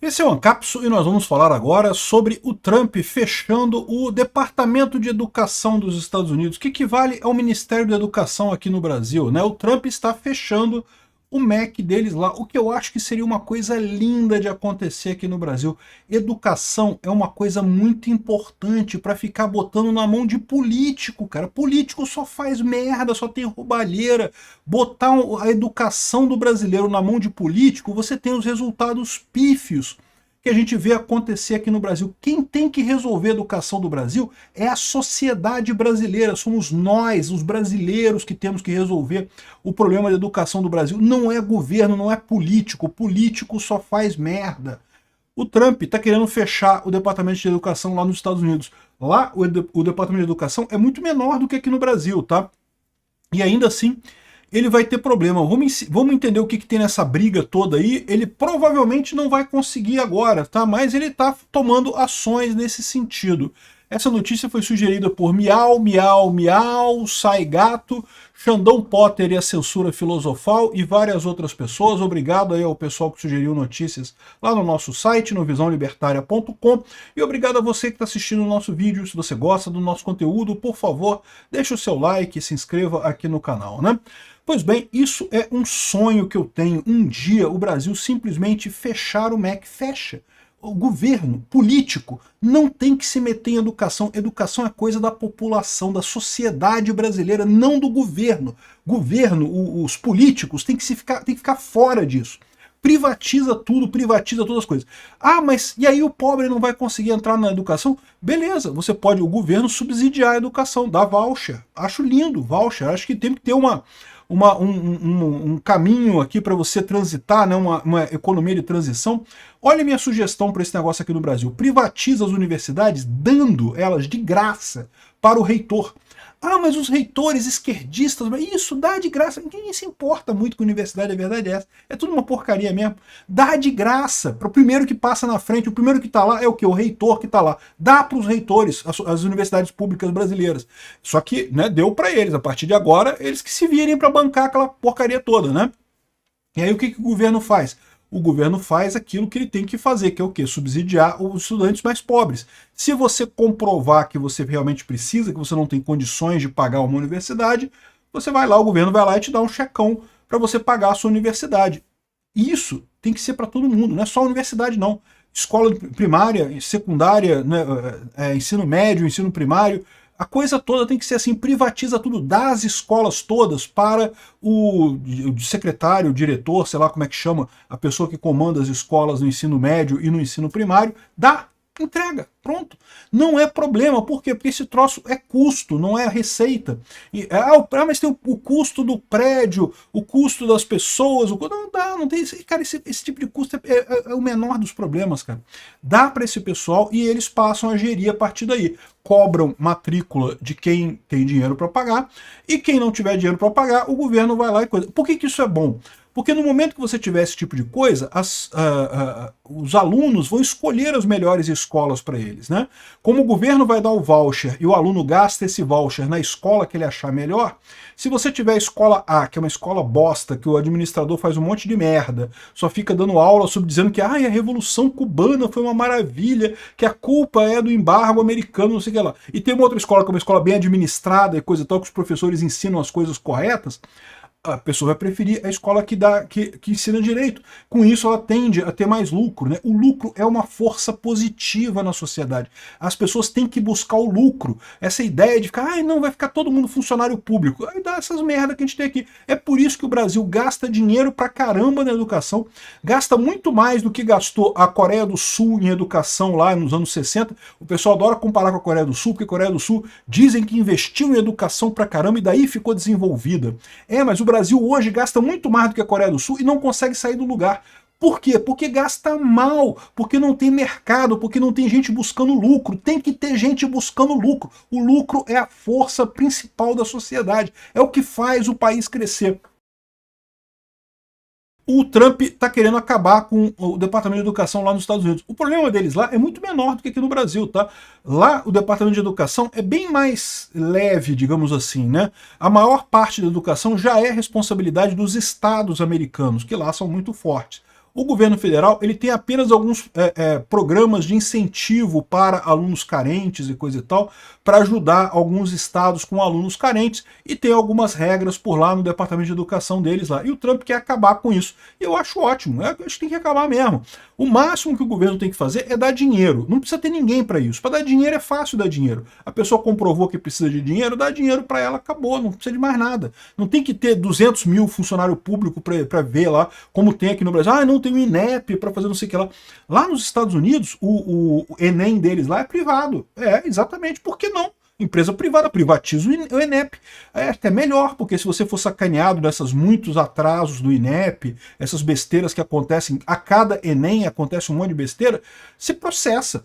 Esse é o Ancapso e nós vamos falar agora sobre o Trump fechando o Departamento de Educação dos Estados Unidos, que equivale ao Ministério da Educação aqui no Brasil, né? O Trump está fechando o MEC deles lá, o que eu acho que seria uma coisa linda de acontecer aqui no Brasil. Educação é uma coisa muito importante para ficar botando na mão de político, cara. Político só faz merda, só tem roubalheira. Botar a educação do brasileiro na mão de político, você tem os resultados pífios que a gente vê acontecer aqui no Brasil. Quem tem que resolver a educação do Brasil é a sociedade brasileira, somos nós, os brasileiros, que temos que resolver o problema da educação do Brasil. Não é governo, não é político, político só faz merda. O Trump está querendo fechar o Departamento de Educação lá nos Estados Unidos. Lá o Departamento de Educação é muito menor do que aqui no Brasil, tá? E ainda assim ele vai ter problema. Vamos entender o que tem nessa briga toda aí. Ele provavelmente não vai conseguir agora, tá? Mas ele está tomando ações nesse sentido. Essa notícia foi sugerida por Miau, Miau, Miau, Sai Gato, Xandão Potter e a Censura Filosofal e várias outras pessoas. Obrigado aí ao pessoal que sugeriu notícias lá no nosso site, no visãolibertaria.com. E obrigado a você que está assistindo o nosso vídeo. Se você gosta do nosso conteúdo, por favor, deixe o seu like e se inscreva aqui no canal, né? Pois bem, isso é um sonho que eu tenho. Um dia o Brasil simplesmente fechar o MEC. Fecha. O governo político não tem que se meter em educação. Educação é coisa da população, da sociedade brasileira, não do governo. Governo, os políticos têm que ficar fora disso. Privatiza tudo, privatiza todas as coisas. Ah, mas e aí o pobre não vai conseguir entrar na educação? Beleza, você pode, o governo, subsidiar a educação, dar voucher. Acho lindo, voucher. Acho que tem que ter um caminho aqui para você transitar, né, uma economia de transição. Olha a minha sugestão para esse negócio aqui no Brasil. Privatiza as universidades, dando elas de graça para o reitor. Ah, mas os reitores esquerdistas, isso dá de graça. Ninguém se importa muito com a universidade, a verdade é essa. É tudo uma porcaria mesmo. Dá de graça para o primeiro que passa na frente. O primeiro que está lá é o quê? O reitor que está lá. Dá para os reitores, as universidades públicas brasileiras. Só que, né, deu para eles. A partir de agora, eles que se virem para bancar aquela porcaria toda, né? E aí o que o governo faz? O governo faz aquilo que ele tem que fazer, que é o quê? Subsidiar os estudantes mais pobres. Se você comprovar que você realmente precisa, que você não tem condições de pagar uma universidade, você vai lá, o governo vai lá e te dá um checão para você pagar a sua universidade. Isso tem que ser para todo mundo, não é só a universidade não. Escola primária, secundária, né, ensino médio, ensino primário, a coisa toda tem que ser assim, privatiza tudo, dá as escolas todas para o secretário, o diretor, sei lá como é que chama, a pessoa que comanda as escolas no ensino médio e no ensino primário, dá, entrega, pronto. Não é problema, por quê? Porque esse troço é custo, não é receita. Mas tem o custo do prédio, o custo das pessoas, não dá, não tem. Cara, esse tipo de custo é o menor dos problemas, cara. Dá para esse pessoal e eles passam a gerir a partir daí. Cobram matrícula de quem tem dinheiro para pagar, e quem não tiver dinheiro para pagar, o governo vai lá e coisa. Por que isso é bom? Porque no momento que você tiver esse tipo de coisa, os alunos vão escolher as melhores escolas para eles, né? Como o governo vai dar o voucher e o aluno gasta esse voucher na escola que ele achar melhor, se você tiver a escola A, que é uma escola bosta, que o administrador faz um monte de merda, só fica dando aula sobre dizendo que a Revolução Cubana foi uma maravilha, que a culpa é do embargo americano, não sei o que lá. E tem uma outra escola, que é uma escola bem administrada e coisa e tal, que os professores ensinam as coisas corretas, a pessoa vai preferir a escola que ensina direito. Com isso, ela tende a ter mais lucro, né? O lucro é uma força positiva na sociedade. As pessoas têm que buscar o lucro. Essa ideia de ficar, não, vai ficar todo mundo funcionário público. Aí dá essas merdas que a gente tem aqui. É por isso que o Brasil gasta dinheiro pra caramba na educação, gasta muito mais do que gastou a Coreia do Sul em educação lá nos anos 60. O pessoal adora comparar com a Coreia do Sul, porque a Coreia do Sul dizem que investiu em educação pra caramba e daí ficou desenvolvida. Mas o Brasil hoje gasta muito mais do que a Coreia do Sul e não consegue sair do lugar. Por quê? Porque gasta mal, porque não tem mercado, porque não tem gente buscando lucro. Tem que ter gente buscando lucro. O lucro é a força principal da sociedade, é o que faz o país crescer. O Trump está querendo acabar com o Departamento de Educação lá nos Estados Unidos. O problema deles lá é muito menor do que aqui no Brasil, tá? Lá o Departamento de Educação é bem mais leve, digamos assim, né? A maior parte da educação já é responsabilidade dos estados americanos, que lá são muito fortes. O governo federal ele tem apenas alguns programas de incentivo para alunos carentes e coisa e tal, para ajudar alguns estados com alunos carentes, e tem algumas regras por lá no departamento de educação deles lá. E o Trump quer acabar com isso. E eu acho ótimo, acho que tem que acabar mesmo. O máximo que o governo tem que fazer é dar dinheiro. Não precisa ter ninguém para isso. Para dar dinheiro é fácil dar dinheiro. A pessoa comprovou que precisa de dinheiro, dá dinheiro para ela, acabou, não precisa de mais nada. Não tem que ter 200 mil funcionário público para ver lá, como tem aqui no Brasil. Ah, não tem o INEP para fazer não sei o que lá. Lá nos Estados Unidos, o Enem deles lá é privado. É, exatamente. Por que não? Empresa privada, privatiza o INEP. É até melhor, porque se você for sacaneado dessas muitos atrasos do INEP, essas besteiras que acontecem, a cada Enem acontece um monte de besteira, se processa,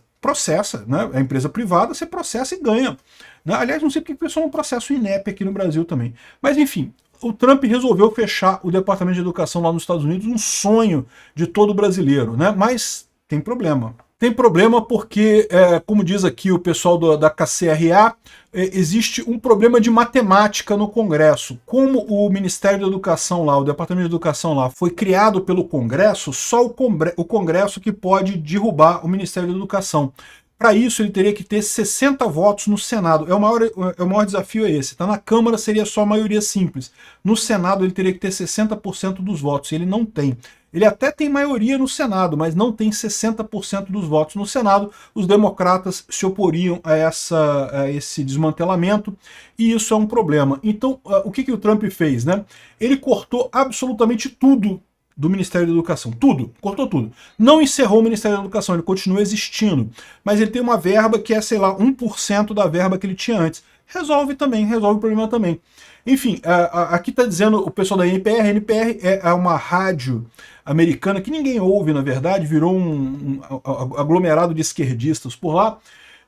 né? A empresa privada, você processa e ganha. Né? Aliás, não sei porque o pessoal não processa o INEP aqui no Brasil também. Mas enfim, o Trump resolveu fechar o Departamento de Educação lá nos Estados Unidos, um sonho de todo brasileiro, né? Mas tem problema. Tem problema porque, como diz aqui o pessoal da KCRA, existe um problema de matemática no Congresso. Como o Ministério da Educação lá, o Departamento de Educação lá, foi criado pelo Congresso, só o Congresso que pode derrubar o Ministério da Educação. Para isso, ele teria que ter 60 votos no Senado. O maior desafio é esse. Tá? Na Câmara seria só maioria simples. No Senado, ele teria que ter 60% dos votos. E ele não tem. Ele até tem maioria no Senado, mas não tem 60% dos votos no Senado. Os democratas se oporiam a esse desmantelamento, e isso é um problema. Então, o que o Trump fez? Né? Ele cortou absolutamente tudo do Ministério da Educação. Tudo. Cortou tudo. Não encerrou o Ministério da Educação, ele continua existindo. Mas ele tem uma verba que é, sei lá, 1% da verba que ele tinha antes. Resolve o problema também. Enfim, aqui está dizendo o pessoal da NPR. A NPR é uma rádio americana que ninguém ouve, na verdade, virou um aglomerado de esquerdistas por lá.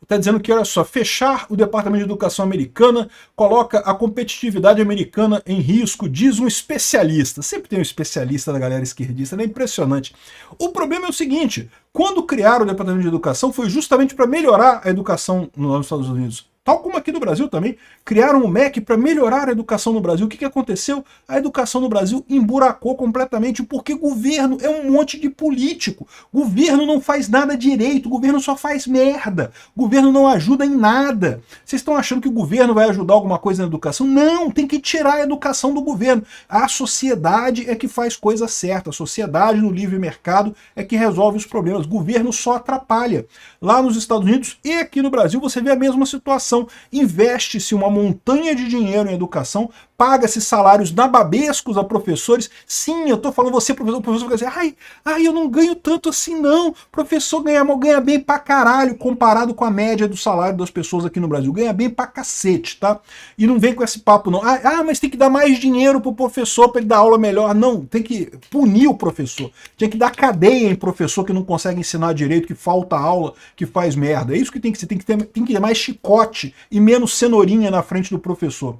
Está dizendo que, olha só, fechar o Departamento de Educação americana coloca a competitividade americana em risco, diz um especialista. Sempre tem um especialista da galera esquerdista, é impressionante. O problema é o seguinte, quando criaram o Departamento de Educação foi justamente para melhorar a educação nos Estados Unidos. Tal como aqui no Brasil também, criaram o MEC para melhorar a educação no Brasil. O que aconteceu? A educação no Brasil emburacou completamente, porque governo é um monte de político. Governo não faz nada direito, governo só faz merda. Governo não ajuda em nada. Vocês estão achando que o governo vai ajudar alguma coisa na educação? Não, tem que tirar a educação do governo. A sociedade é que faz coisa certa. A sociedade no livre mercado é que resolve os problemas. O governo só atrapalha. Lá nos Estados Unidos e aqui no Brasil você vê a mesma situação. Investe-se uma montanha de dinheiro em educação, paga-se salários nababescos a professores. Sim, eu tô falando você, professor, o professor vai dizer, ai, eu não ganho tanto assim não. Professor ganha bem pra caralho, comparado com a média do salário das pessoas aqui no Brasil. Ganha bem pra cacete, tá? E não vem com esse papo não. Mas tem que dar mais dinheiro pro professor pra ele dar aula melhor. Não, tem que punir o professor. Tem que dar cadeia em professor que não consegue ensinar direito, que falta aula, que faz merda. É isso que tem que ser. Tem que ter mais chicote e menos cenourinha na frente do professor.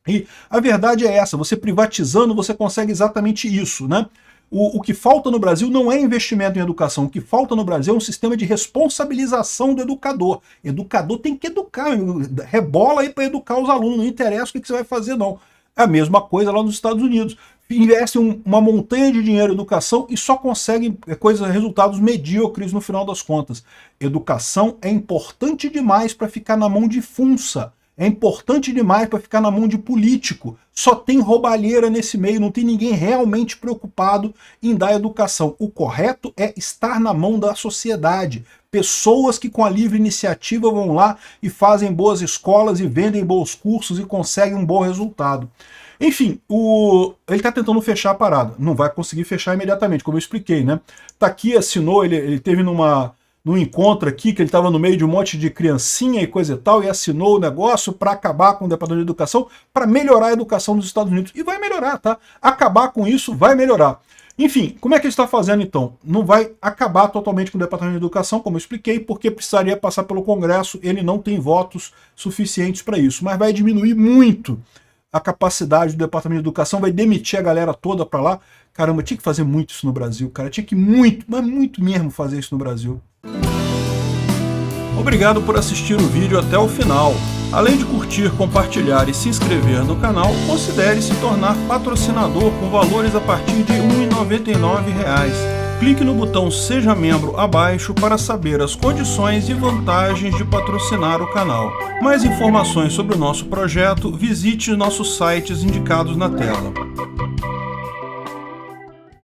E a verdade é essa, você privatizando, você consegue exatamente isso, né? O que falta no Brasil não é investimento em educação, o que falta no Brasil é um sistema de responsabilização do educador. Educador tem que educar, rebola aí para educar os alunos, não interessa o que você vai fazer não. É a mesma coisa lá nos Estados Unidos. Investem uma montanha de dinheiro em educação e só conseguem resultados medíocres no final das contas. Educação é importante demais para ficar na mão de funça. É importante demais para ficar na mão de político. Só tem roubalheira nesse meio, não tem ninguém realmente preocupado em dar educação. O correto é estar na mão da sociedade. Pessoas que com a livre iniciativa vão lá e fazem boas escolas e vendem bons cursos e conseguem um bom resultado. Enfim, ele está tentando fechar a parada. Não vai conseguir fechar imediatamente, como eu expliquei, né? Tá aqui, assinou, ele teve num encontro aqui, que ele estava no meio de um monte de criancinha e coisa e tal, e assinou o negócio para acabar com o Departamento de Educação, para melhorar a educação nos Estados Unidos. E vai melhorar, tá? Acabar com isso vai melhorar. Enfim, como é que ele está fazendo então? Não vai acabar totalmente com o Departamento de Educação, como eu expliquei, porque precisaria passar pelo Congresso, ele não tem votos suficientes para isso, mas vai diminuir muito a capacidade do Departamento de Educação, vai demitir a galera toda para lá. Caramba, tinha que fazer muito isso no Brasil, cara. Tinha que mas muito mesmo fazer isso no Brasil. Obrigado por assistir o vídeo até o final. Além de curtir, compartilhar e se inscrever no canal, considere se tornar patrocinador com valores a partir de R$ 1,99. Clique no botão Seja Membro abaixo para saber as condições e vantagens de patrocinar o canal. Mais informações sobre o nosso projeto, visite nossos sites indicados na tela.